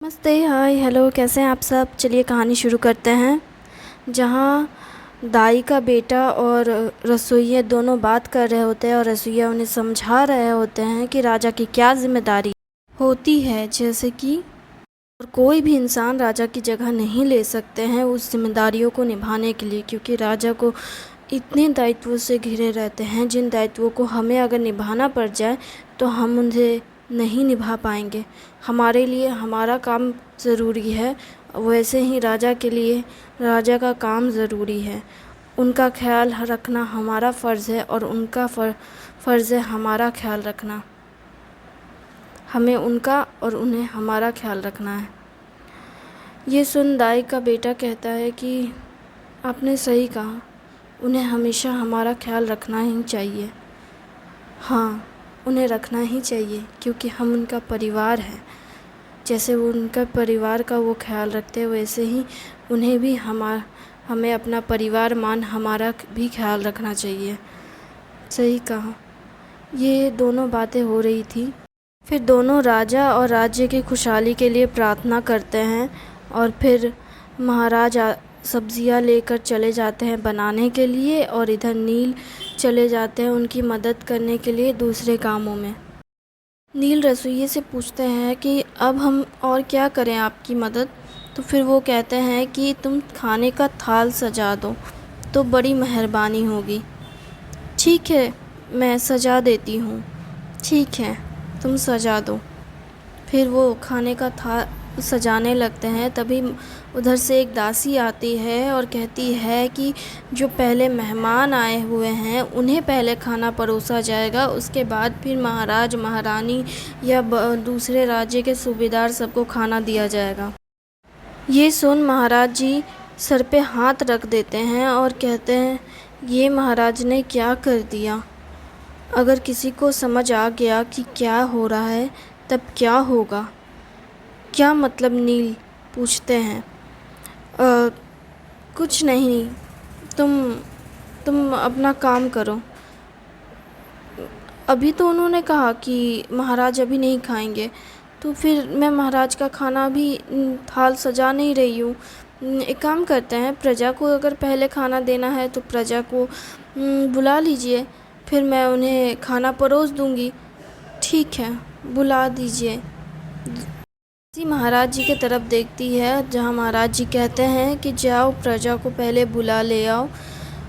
नमस्ते, हाय, हेलो, कैसे हैं आप सब। चलिए कहानी शुरू करते हैं। जहाँ दाई का बेटा और रसोइया दोनों बात कर रहे होते हैं और रसोइया उन्हें समझा रहे होते हैं कि राजा की क्या जिम्मेदारी होती है। जैसे कि और कोई भी इंसान राजा की जगह नहीं ले सकते हैं उस जिम्मेदारियों को निभाने के लिए, क्योंकि राजा को इतने दायित्वों से घिरे रहते हैं जिन दायित्वों को हमें अगर निभाना पड़ जाए तो हम उन्हें नहीं निभा पाएंगे। हमारे लिए हमारा काम ज़रूरी है, वैसे ही राजा के लिए राजा का काम ज़रूरी है। उनका ख्याल रखना हमारा फ़र्ज़ है और उनका फ़र्ज़ है हमारा ख्याल रखना। हमें उनका और उन्हें हमारा ख्याल रखना है। ये सुन दाई का बेटा कहता है कि आपने सही कहा, उन्हें हमेशा हमारा ख्याल रखना ही चाहिए। हाँ, उन्हें रखना ही चाहिए, क्योंकि हम उनका परिवार है। जैसे वो उनका परिवार का वो ख्याल रखते हैं, वैसे ही उन्हें भी हमें अपना परिवार मान हमारा भी ख्याल रखना चाहिए। सही कहा। ये दोनों बातें हो रही थी। फिर दोनों राजा और राज्य की खुशहाली के लिए प्रार्थना करते हैं और फिर महाराज सब्जियां लेकर चले जाते हैं बनाने के लिए, और इधर नील चले जाते हैं उनकी मदद करने के लिए दूसरे कामों में। नील रसोइये से पूछते हैं कि अब हम और क्या करें आपकी मदद। तो फिर वो कहते हैं कि तुम खाने का थाल सजा दो तो बड़ी मेहरबानी होगी। ठीक है, मैं सजा देती हूँ। ठीक है, तुम सजा दो। फिर वो खाने का थाल सजाने लगते हैं। तभी उधर से एक दासी आती है और कहती है कि जो पहले मेहमान आए हुए हैं उन्हें पहले खाना परोसा जाएगा, उसके बाद फिर महाराज महारानी या दूसरे राज्य के सूबेदार सबको खाना दिया जाएगा। ये सुन महाराज जी सर पे हाथ रख देते हैं और कहते हैं, ये महाराज ने क्या कर दिया। अगर किसी को समझ आ गया कि क्या हो रहा है तब क्या होगा। क्या मतलब। नील पूछते हैं। कुछ नहीं, तुम अपना काम करो। अभी तो उन्होंने कहा कि महाराज अभी नहीं खाएंगे, तो फिर मैं महाराज का खाना अभी थाल सजा नहीं रही हूँ। एक काम करते हैं, प्रजा को अगर पहले खाना देना है तो प्रजा को बुला लीजिए, फिर मैं उन्हें खाना परोस दूँगी। ठीक है, बुला दीजिए। जी महाराज जी की तरफ देखती है, जहाँ महाराज जी कहते हैं कि जाओ प्रजा को पहले बुला ले आओ,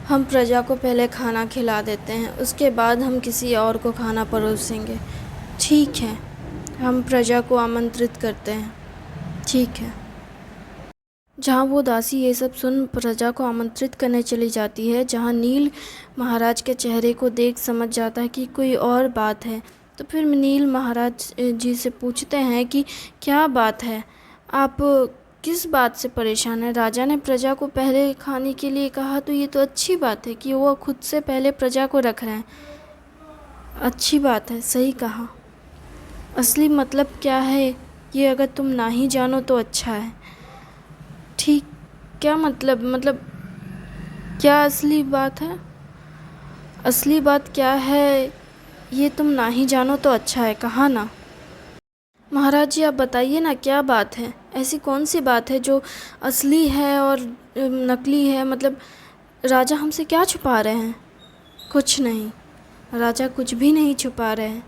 हम प्रजा को पहले खाना खिला देते हैं, उसके बाद हम किसी और को खाना परोसेंगे। ठीक है, हम प्रजा को आमंत्रित करते हैं। ठीक है। जहाँ वो दासी ये सब सुन प्रजा को आमंत्रित करने चली जाती है, जहाँ नील महाराज के चेहरे को देख समझ जाता है कि कोई और बात है। तो फिर नील महाराज जी से पूछते हैं कि क्या बात है, आप किस बात से परेशान हैं। राजा ने प्रजा को पहले खाने के लिए कहा, तो ये तो अच्छी बात है कि वो खुद से पहले प्रजा को रख रहे हैं। अच्छी बात है, सही कहा। असली मतलब क्या है ये अगर तुम ना ही जानो तो अच्छा है। ठीक, क्या मतलब क्या असली बात है। असली बात क्या है ये तुम ना ही जानो तो अच्छा है, कहा ना। महाराज जी आप बताइए ना, क्या बात है। ऐसी कौन सी बात है जो असली है और नकली है। मतलब राजा हमसे क्या छुपा रहे हैं। कुछ नहीं, राजा कुछ भी नहीं छुपा रहे हैं,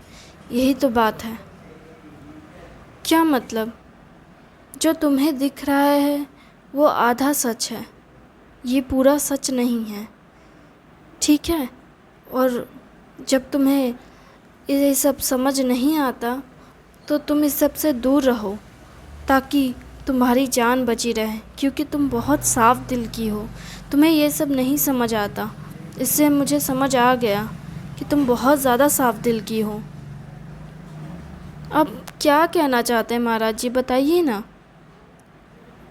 यही तो बात है। क्या मतलब। जो तुम्हें दिख रहा है वो आधा सच है, ये पूरा सच नहीं है। ठीक है। और जब तुम्हें ये सब समझ नहीं आता तो तुम इस सब से दूर रहो, ताकि तुम्हारी जान बची रहे, क्योंकि तुम बहुत साफ दिल की हो। तुम्हें ये सब नहीं समझ आता, इससे मुझे समझ आ गया कि तुम बहुत ज़्यादा साफ दिल की हो। अब क्या कहना चाहते हैं महाराज जी, बताइए ना।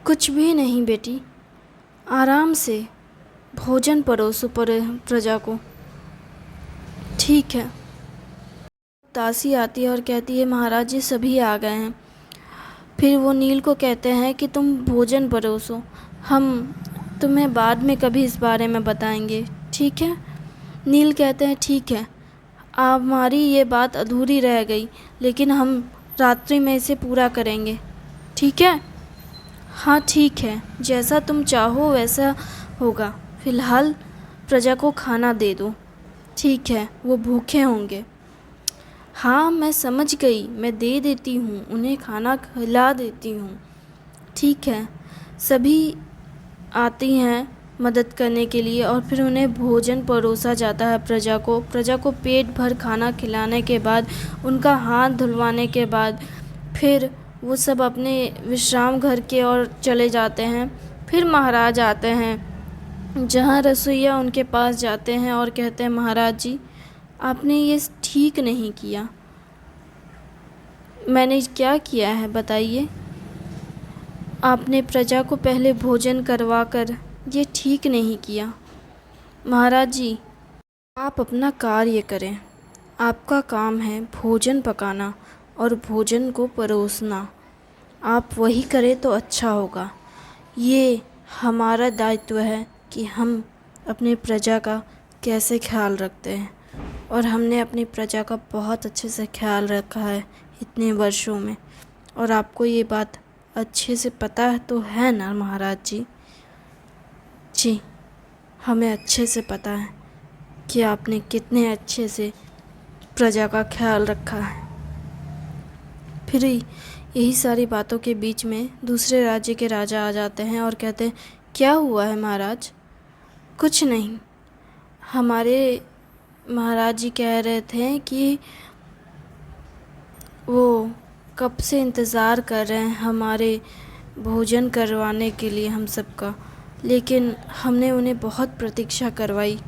कुछ भी नहीं बेटी, आराम से भोजन परोसो प्रजा को। ठीक है। दासी आती है और कहती है, महाराज जी सभी आ गए हैं। फिर वो नील को कहते हैं कि तुम भोजन परोसो, हम तुम्हें बाद में कभी इस बारे में बताएंगे। ठीक है। नील कहते हैं, ठीक है, हमारी ये बात अधूरी रह गई, लेकिन हम रात्रि में इसे पूरा करेंगे। ठीक है? हाँ ठीक है, जैसा तुम चाहो वैसा होगा। फ़िलहाल प्रजा को खाना दे दो। ठीक है, वो भूखे होंगे। हाँ मैं समझ गई, मैं दे देती हूँ, उन्हें खाना खिला देती हूँ। ठीक है। सभी आती हैं मदद करने के लिए और फिर उन्हें भोजन परोसा जाता है प्रजा को पेट भर खाना खिलाने के बाद, उनका हाथ धुलवाने के बाद फिर वो सब अपने विश्राम घर की ओर चले जाते हैं। फिर महाराज आते हैं, जहाँ रसोइया उनके पास जाते हैं और कहते हैं, महाराज जी आपने ये ठीक नहीं किया। मैंने क्या किया है बताइए? आपने प्रजा को पहले भोजन करवा कर ये ठीक नहीं किया। महाराज जी आप अपना कार्य करें, आपका काम है भोजन पकाना और भोजन को परोसना। आप वही करें तो अच्छा होगा। ये हमारा दायित्व है कि हम अपनी प्रजा का कैसे ख्याल रखते हैं, और हमने अपनी प्रजा का बहुत अच्छे से ख्याल रखा है इतने वर्षों में। और आपको ये बात अच्छे से पता है तो है ना महाराज जी? जी हमें अच्छे से पता है कि आपने कितने अच्छे से प्रजा का ख्याल रखा है। फिर यही सारी बातों के बीच में दूसरे राज्य के राजा आ जाते हैं और कहते हैं, क्या हुआ है महाराज? कुछ नहीं, हमारे महाराज जी कह रहे थे कि वो कब से इंतज़ार कर रहे हैं हमारे भोजन करवाने के लिए हम सबका, लेकिन हमने उन्हें बहुत प्रतीक्षा करवाई।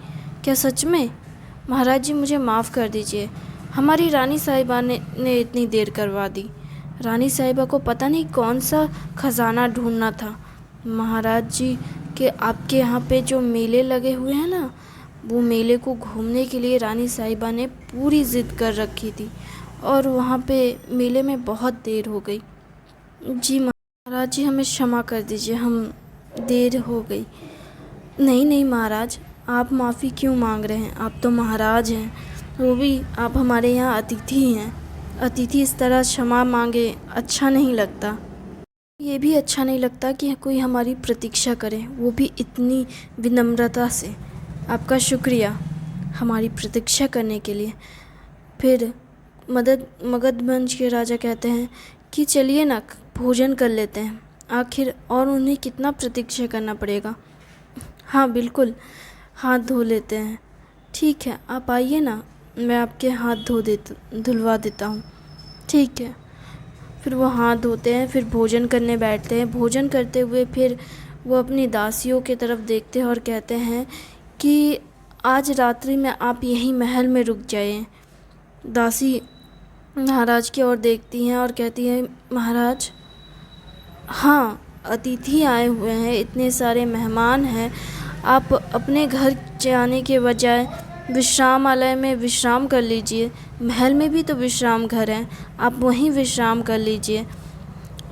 क्या सच में? महाराज जी मुझे माफ़ कर दीजिए, हमारी रानी साहिबा ने इतनी देर करवा दी। रानी साहिबा को पता नहीं कौन सा ख़जाना ढूंढना था। महाराज जी के आपके यहाँ पे जो मेले लगे हुए हैं ना, वो मेले को घूमने के लिए रानी साहिबा ने पूरी ज़िद कर रखी थी और वहाँ पे मेले में बहुत देर हो गई। जी महाराज जी हमें क्षमा कर दीजिए, हम देर हो गई। नहीं नहीं महाराज, आप माफ़ी क्यों मांग रहे हैं? आप तो महाराज हैं, वो भी आप हमारे यहाँ अतिथि हैं। अतिथि इस तरह क्षमा मांगे अच्छा नहीं लगता। ये भी अच्छा नहीं लगता कि कोई हमारी प्रतीक्षा करे, वो भी इतनी विनम्रता से। आपका शुक्रिया हमारी प्रतीक्षा करने के लिए। फिर मगधवंश के राजा कहते हैं कि चलिए ना भोजन कर लेते हैं, आखिर और उन्हें कितना प्रतीक्षा करना पड़ेगा। हाँ बिल्कुल, हाथ धो लेते हैं। ठीक है आप आइए ना, मैं आपके हाथ धुलवा देता हूँ। ठीक है। फिर वो हाथ धोते हैं, फिर भोजन करने बैठते हैं। भोजन करते हुए फिर वो अपनी दासियों की तरफ देखते हैं और कहते हैं कि आज रात्रि में आप यहीं महल में रुक जाएं। दासी महाराज की ओर देखती हैं और कहती हैं, महाराज हाँ अतिथि आए हुए हैं, इतने सारे मेहमान हैं, आप अपने घर जाने के बजाय विश्रामालय में विश्राम कर लीजिए। महल में भी तो विश्राम घर हैं, आप वहीं विश्राम कर लीजिए।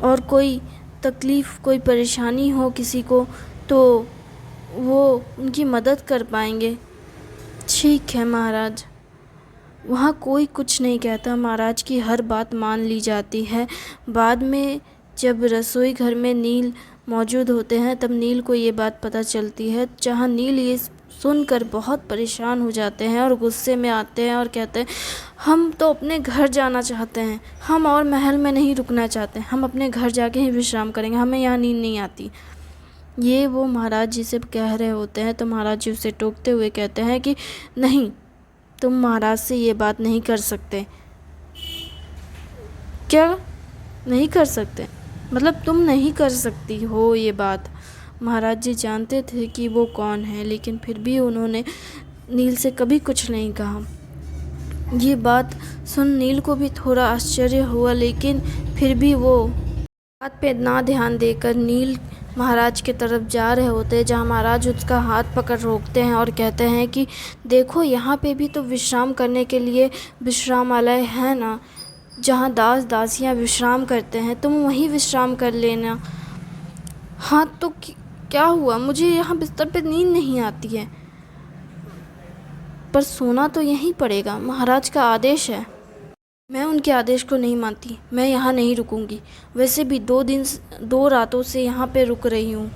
और कोई तकलीफ़ कोई परेशानी हो किसी को तो वो उनकी मदद कर पाएंगे। ठीक है महाराज। वहाँ कोई कुछ नहीं कहता, महाराज की हर बात मान ली जाती है। बाद में जब रसोई घर में नील मौजूद होते हैं तब नील को ये बात पता चलती है, जहाँ नील ये सुनकर बहुत परेशान हो जाते हैं और गुस्से में आते हैं और कहते हैं, हम तो अपने घर जाना चाहते हैं, हम और महल में नहीं रुकना चाहते, हम अपने घर जाके ही विश्राम करेंगे, हमें यहाँ नींद नहीं आती। ये वो महाराज जी से कह रहे होते हैं तो महाराज जी उसे टोकते हुए कहते हैं कि नहीं, तुम महाराज से ये बात नहीं कर सकते। क्या नहीं कर सकते? मतलब तुम नहीं कर सकती हो ये बात। महाराज जी जानते थे कि वो कौन है, लेकिन फिर भी उन्होंने नील से कभी कुछ नहीं कहा। ये बात सुन नील को भी थोड़ा आश्चर्य हुआ, लेकिन फिर भी वो बात पे ना ध्यान देकर नील महाराज की तरफ जा रहे होते हैं, जहाँ महाराज उसका हाथ पकड़ रोकते हैं और कहते हैं कि देखो यहाँ पे भी तो विश्राम करने के लिए विश्रामालय है ना, जहाँ दास दासियाँ विश्राम करते हैं, तुम वहीं विश्राम कर लेना। हाँ तो क्या हुआ, मुझे यहाँ बिस्तर पे नींद नहीं आती है, पर सोना तो यहीं पड़ेगा, महाराज का आदेश है। मैं उनके आदेश को नहीं मानती, मैं यहाँ नहीं रुकूंगी। वैसे भी 2 रातों से यहाँ पे रुक रही हूँ।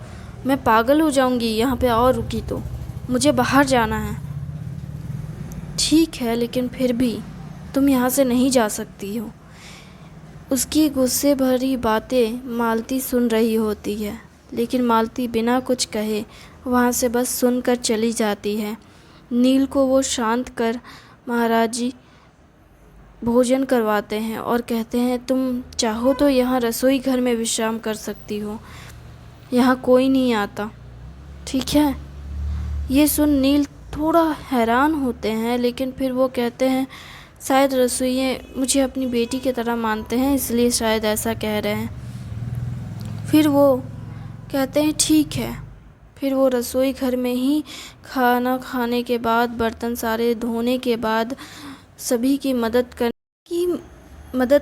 मैं पागल हो जाऊंगी यहाँ पे और रुकी तो। मुझे बाहर जाना है। ठीक है, लेकिन फिर भी तुम यहाँ से नहीं जा सकती हो। उसकी गुस्से भरी बातें मालती सुन रही होती है, लेकिन मालती बिना कुछ कहे वहाँ से बस सुनकर चली जाती है। नील को वो शांत कर महाराज जी भोजन करवाते हैं और कहते हैं, तुम चाहो तो यहाँ रसोई घर में विश्राम कर सकती हो, यहाँ कोई नहीं आता। ठीक है। ये सुन नील थोड़ा हैरान होते हैं, लेकिन फिर वो कहते हैं, शायद रसोइये मुझे अपनी बेटी की तरह मानते हैं, इसलिए शायद ऐसा कह रहे हैं। फिर वो कहते हैं ठीक है। फिर वो रसोई घर में ही खाना खाने के बाद, बर्तन सारे धोने के बाद, सभी की मदद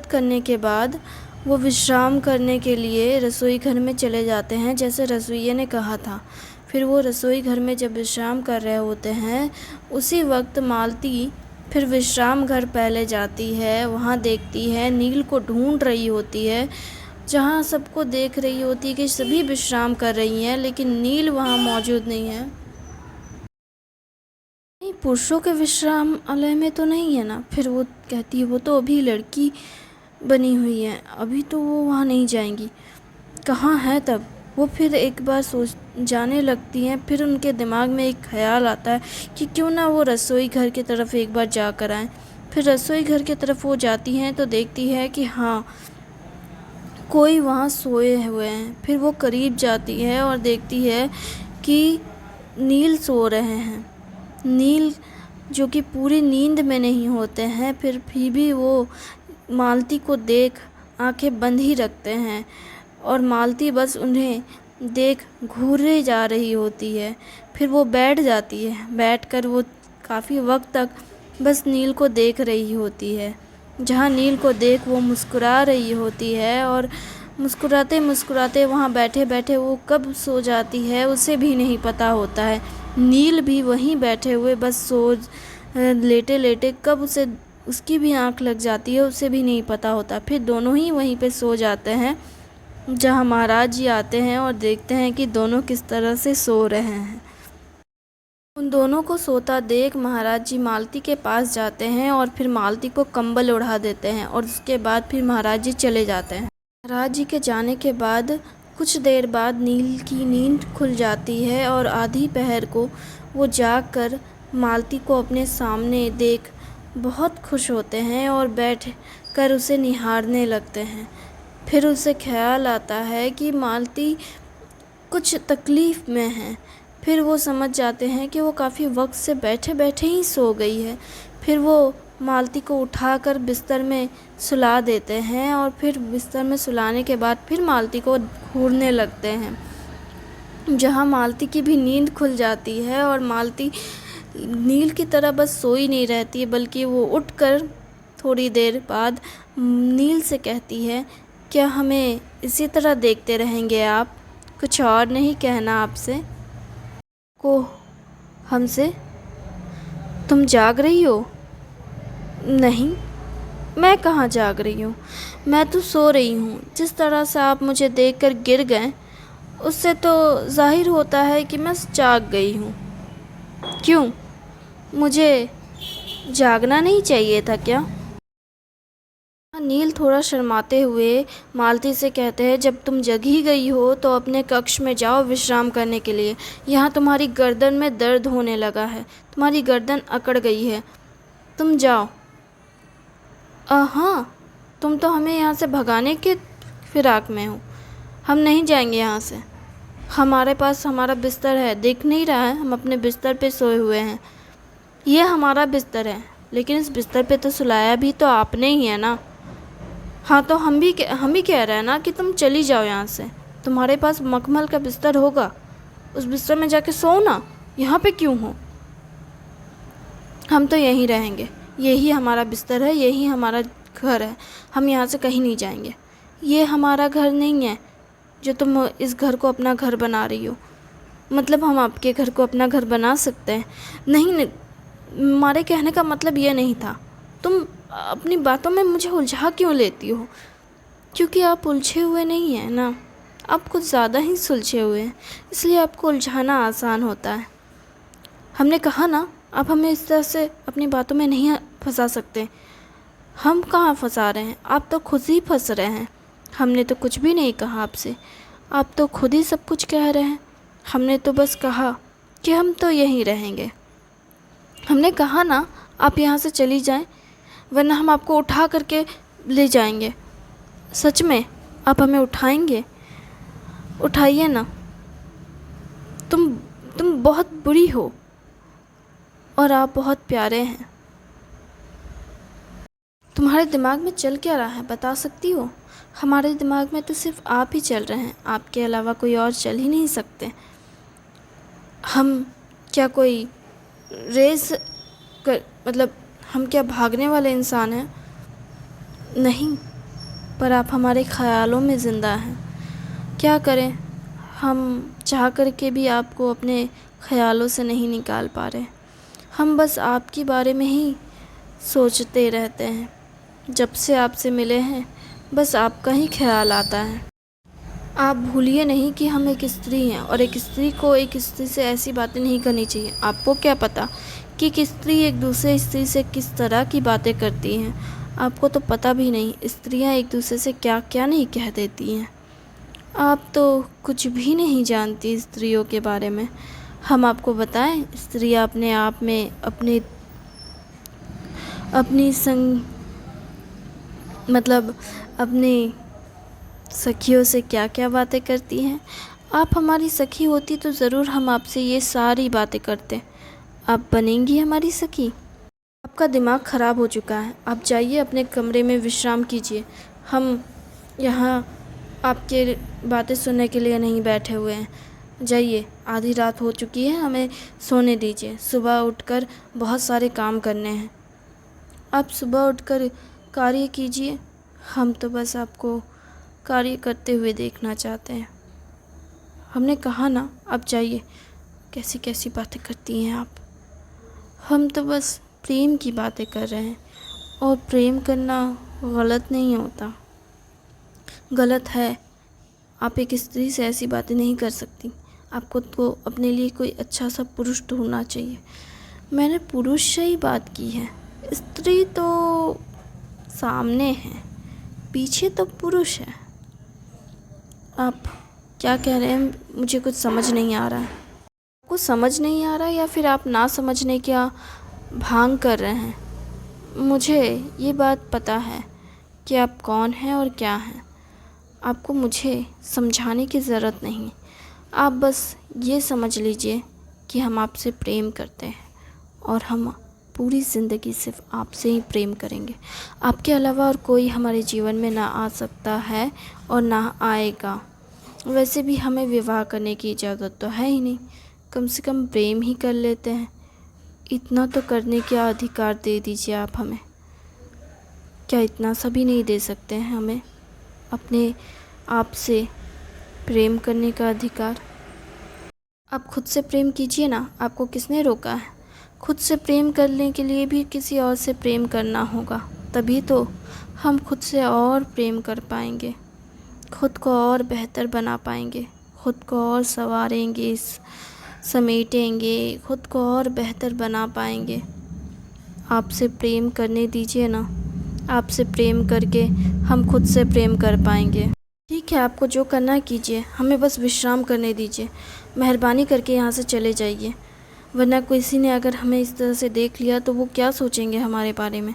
करने के बाद वो विश्राम करने के लिए रसोई घर में चले जाते हैं, जैसे रसोइये ने कहा था। फिर वो रसोई घर में जब विश्राम कर रहे होते हैं, उसी वक्त मालती फिर विश्राम घर पहले जाती है। वहाँ देखती है नील को ढूंढ रही होती है, जहाँ सबको देख रही होती है कि सभी विश्राम कर रही हैं, लेकिन नील वहाँ मौजूद नहीं है। नहीं, पुरुषों के विश्रामालय में तो नहीं है ना। फिर वो कहती है, वो तो अभी लड़की बनी हुई है, अभी तो वो वहाँ नहीं जाएंगी। कहाँ है तब? वो फिर एक बार सोच जाने लगती हैं। फिर उनके दिमाग में एक ख्याल आता है कि क्यों ना वो रसोई घर की तरफ एक बार जा कर आएँ। फिर रसोई घर की तरफ वो जाती हैं तो देखती है कि हाँ, कोई वहाँ सोए हुए हैं। फिर वो करीब जाती है और देखती है कि नील सो रहे हैं। नील जो कि पूरी नींद में नहीं होते हैं, फिर भी वो मालती को देख आंखें बंद ही रखते हैं और मालती बस उन्हें देख घूरे जा रही होती है। फिर वो बैठ जाती है। बैठकर वो काफ़ी वक्त तक बस नील को देख रही होती है। जहाँ नील को देख वो मुस्कुरा रही होती है और मुस्कुराते मुस्कुराते वहाँ बैठे बैठे वो कब सो जाती है उसे भी नहीं पता होता है। नील भी वहीं बैठे हुए बस लेटे लेटे कब उसकी भी आँख लग जाती है उसे भी नहीं पता होता। फिर दोनों ही वहीं पे सो जाते हैं, जहाँ महाराज जी आते हैं और देखते हैं कि दोनों किस तरह से सो रहे हैं। उन दोनों को सोता देख महाराज जी मालती के पास जाते हैं और फिर मालती को कंबल ओढ़ा देते हैं और उसके बाद फिर महाराज जी चले जाते हैं। महाराज जी के जाने के बाद कुछ देर बाद नील की नींद खुल जाती है और आधी पहर को वो जाग कर मालती को अपने सामने देख बहुत खुश होते हैं और बैठ कर उसे निहारने लगते हैं। फिर उसे ख्याल आता है कि मालती कुछ तकलीफ़ में है। फिर वो समझ जाते हैं कि वो काफ़ी वक्त से बैठे बैठे ही सो गई है। फिर वो मालती को उठाकर बिस्तर में सुला देते हैं और फिर बिस्तर में सुलाने के बाद फिर मालती को घूरने लगते हैं, जहाँ मालती की भी नींद खुल जाती है और मालती नील की तरह बस सोई नहीं रहती है, बल्कि वो उठकर थोड़ी देर बाद नील से कहती है, क्या हमें इसी तरह देखते रहेंगे आप? कुछ और नहीं कहना आपसे को हमसे? तुम जाग रही हो? नहीं, मैं कहाँ जाग रही हूँ, मैं तो सो रही हूँ। जिस तरह से आप मुझे देखकर गिर गए उससे तो जाहिर होता है कि मैं जाग गई हूँ। क्यों, मुझे जागना नहीं चाहिए था क्या? नील थोड़ा शर्माते हुए मालती से कहते हैं, जब तुम जग ही गई हो तो अपने कक्ष में जाओ विश्राम करने के लिए। यहाँ तुम्हारी गर्दन में दर्द होने लगा है, तुम्हारी गर्दन अकड़ गई है, तुम जाओ। हाँ, तुम तो हमें यहाँ से भगाने के फिराक में हो। हम नहीं जाएंगे यहाँ से। हमारे पास हमारा बिस्तर है, देख नहीं रहा है हम अपने बिस्तर पे सोए हुए हैं। ये हमारा बिस्तर है, लेकिन इस बिस्तर पे तो सुलाया भी तो आपने ही है ना। हाँ, तो हम ही कह रहे हैं ना कि तुम चली जाओ यहाँ से। तुम्हारे पास मखमल का बिस्तर होगा, उस बिस्तर में जाके सो ना, यहाँ पे क्यों हो? हम तो यहीं रहेंगे, यही हमारा बिस्तर है, यही हमारा घर है, हम यहाँ से कहीं नहीं जाएंगे। ये हमारा घर नहीं है जो तुम इस घर को अपना घर बना रही हो। मतलब हम आपके घर को अपना घर बना सकते हैं? नहीं, हमारे कहने का मतलब ये नहीं था। तुम अपनी बातों में मुझे उलझा क्यों लेती हो? क्योंकि आप उलझे हुए नहीं हैं ना, आप कुछ ज़्यादा ही सुलझे हुए हैं, इसलिए आपको उलझाना आसान होता है। हमने कहा ना, आप हमें इस तरह से अपनी बातों में नहीं फंसा सकते। हम कहाँ फंसा रहे हैं, आप तो खुद ही फंस रहे हैं। हमने तो कुछ भी नहीं कहा आपसे, आप तो खुद ही सब कुछ कह रहे हैं। हमने तो बस कहा कि हम तो यहीं रहेंगे। हमने कहा ना, आप यहाँ से चली जाएं, वरना हम आपको उठा करके ले जाएंगे। सच में आप हमें उठाएंगे? उठाइए ना। तुम बहुत बुरी हो और आप बहुत प्यारे हैं। तुम्हारे दिमाग में चल क्या रहा है, बता सकती हो? हमारे दिमाग में तो सिर्फ आप ही चल रहे हैं, आपके अलावा कोई और चल ही नहीं सकते। हम क्या कोई रेस मतलब हम क्या भागने वाले इंसान हैं? नहीं, पर आप हमारे ख़यालों में ज़िंदा हैं। क्या करें, हम चाह कर के भी आपको अपने ख़यालों से नहीं निकाल पा रहे। हम बस आपके बारे में ही सोचते रहते हैं। जब से आपसे मिले हैं, बस आपका ही ख्याल आता है। आप भूलिए नहीं कि हम एक स्त्री हैं, और एक स्त्री को एक स्त्री से ऐसी बातें नहीं करनी चाहिए। आपको क्या पता कि एक स्त्री एक दूसरे स्त्री से किस तरह की बातें करती हैं? आपको तो पता भी नहीं, स्त्रियां एक दूसरे से क्या क्या नहीं कह देती हैं। आप तो कुछ भी नहीं जानती स्त्रियों के बारे में। हम आपको बताएं, स्त्रियां अपने आप में अपनी सखियों से क्या क्या बातें करती हैं। आप हमारी सखी होती तो ज़रूर हम आपसे ये सारी बातें करते। आप बनेंगी हमारी सखी? आपका दिमाग ख़राब हो चुका है। आप जाइए अपने कमरे में विश्राम कीजिए। हम यहाँ आपके बातें सुनने के लिए नहीं बैठे हुए हैं। जाइए, आधी रात हो चुकी है, हमें सोने दीजिए। सुबह उठकर बहुत सारे काम करने हैं। आप सुबह उठकर कार्य कीजिए। हम तो बस आपको कार्य करते हुए देखना चाहते हैं। हमने कहा ना, आप जाइए। कैसी कैसी बातें करती हैं आप। हम तो बस प्रेम की बातें कर रहे हैं, और प्रेम करना गलत नहीं होता। गलत है, आप एक स्त्री से ऐसी बातें नहीं कर सकती। आपको तो अपने लिए कोई अच्छा सा पुरुष ढूंढना चाहिए। मैंने पुरुष से ही बात की है। स्त्री तो सामने है, पीछे तो पुरुष है। आप क्या कह रहे हैं, मुझे कुछ समझ नहीं आ रहा है। आपको समझ नहीं आ रहा, या फिर आप ना समझने का भांग कर रहे हैं? मुझे ये बात पता है कि आप कौन हैं और क्या हैं। आपको मुझे समझाने की ज़रूरत नहीं। आप बस ये समझ लीजिए कि हम आपसे प्रेम करते हैं, और हम पूरी ज़िंदगी सिर्फ आपसे ही प्रेम करेंगे। आपके अलावा और कोई हमारे जीवन में ना आ सकता है और ना आएगा। वैसे भी हमें विवाह करने की इजाज़त तो है ही नहीं, कम से कम प्रेम ही कर लेते हैं। इतना तो करने का अधिकार दे दीजिए आप हमें। क्या इतना सा भी नहीं दे सकते हैं हमें अपने आप से प्रेम करने का अधिकार? आप खुद से प्रेम कीजिए ना, आपको किसने रोका है? खुद से प्रेम करने के लिए भी किसी और से प्रेम करना होगा, तभी तो हम खुद से और प्रेम कर पाएंगे, खुद को और बेहतर बना पाएंगे, खुद को और संवारेंगे, समेटेंगे, खुद को और बेहतर बना पाएंगे। आपसे प्रेम करने दीजिए ना, आपसे प्रेम करके हम खुद से प्रेम कर पाएंगे। ठीक है, आपको जो करना है कीजिए, हमें बस विश्राम करने दीजिए। मेहरबानी करके यहाँ से चले जाइए, वरना किसी ने अगर हमें इस तरह से देख लिया तो वो क्या सोचेंगे हमारे बारे में?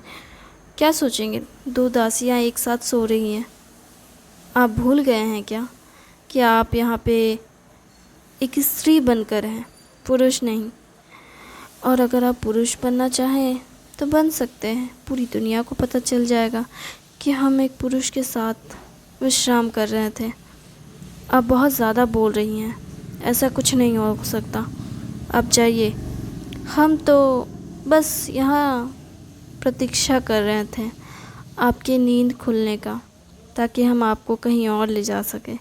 क्या सोचेंगे? दो दासियाँ एक साथ सो रही हैं। आप भूल गए हैं क्या कि आप यहाँ पे एक स्त्री बनकर हैं, पुरुष नहीं। और अगर आप पुरुष बनना चाहें तो बन सकते हैं। पूरी दुनिया को पता चल जाएगा कि हम एक पुरुष के साथ विश्राम कर रहे थे। आप बहुत ज़्यादा बोल रही हैं, ऐसा कुछ नहीं हो सकता। आप जाइए। हम तो बस यहाँ प्रतीक्षा कर रहे थे आपकी नींद खुलने का, ताकि हम आपको कहीं और ले जा सकें,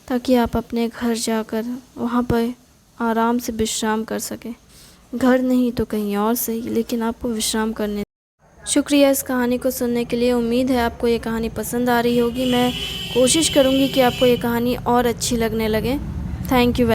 ताकि आप अपने घर जाकर वहाँ पर आराम से विश्राम कर सकें। घर नहीं तो कहीं और सही, लेकिन आपको विश्राम करने। शुक्रिया इस कहानी को सुनने के लिए। उम्मीद है आपको ये कहानी पसंद आ रही होगी। मैं कोशिश करूँगी कि आपको ये कहानी और अच्छी लगने लगे। Thank you.